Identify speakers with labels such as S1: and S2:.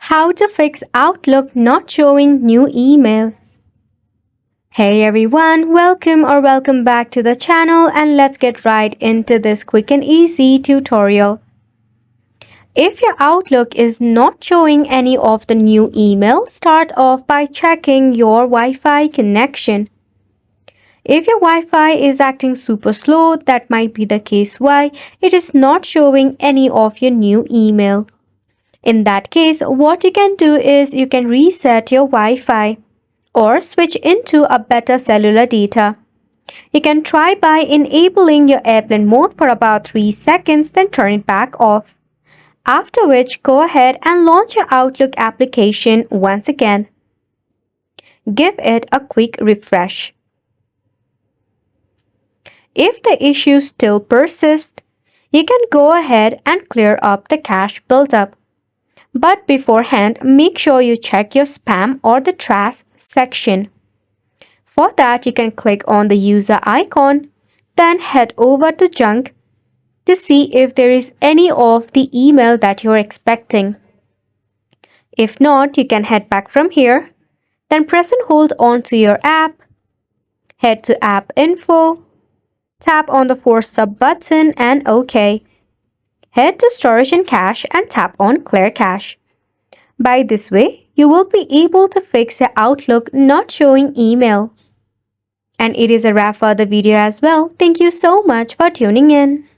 S1: How to fix Outlook not showing new email. Hey everyone, welcome back to the channel, and let's get right into this quick and easy tutorial. If your Outlook is not showing any of the new email, start off by checking your Wi-Fi connection. If your Wi-Fi is acting super slow, that might be the case why it is not showing any of your new email. In that case, what you can do is you can reset your Wi-Fi or switch into a better cellular data. You can try by enabling your airplane mode for about 3 seconds, then turn it back off. After which, go ahead and launch your Outlook application once again. Give it a quick refresh. If the issue still persists, you can go ahead and clear up the cache buildup. But beforehand, make sure you check your spam or the trash section. For that, you can click on the user icon, then head over to junk to see if there is any of the email that you're expecting. If not, you can head back from here, then press and hold on to your app, head to app info, tap on the force sub button and OK. Head to storage and cache and tap on clear cache. By this way, you will be able to fix your Outlook not showing email. And it is a wrap for the video as well. Thank you so much for tuning in.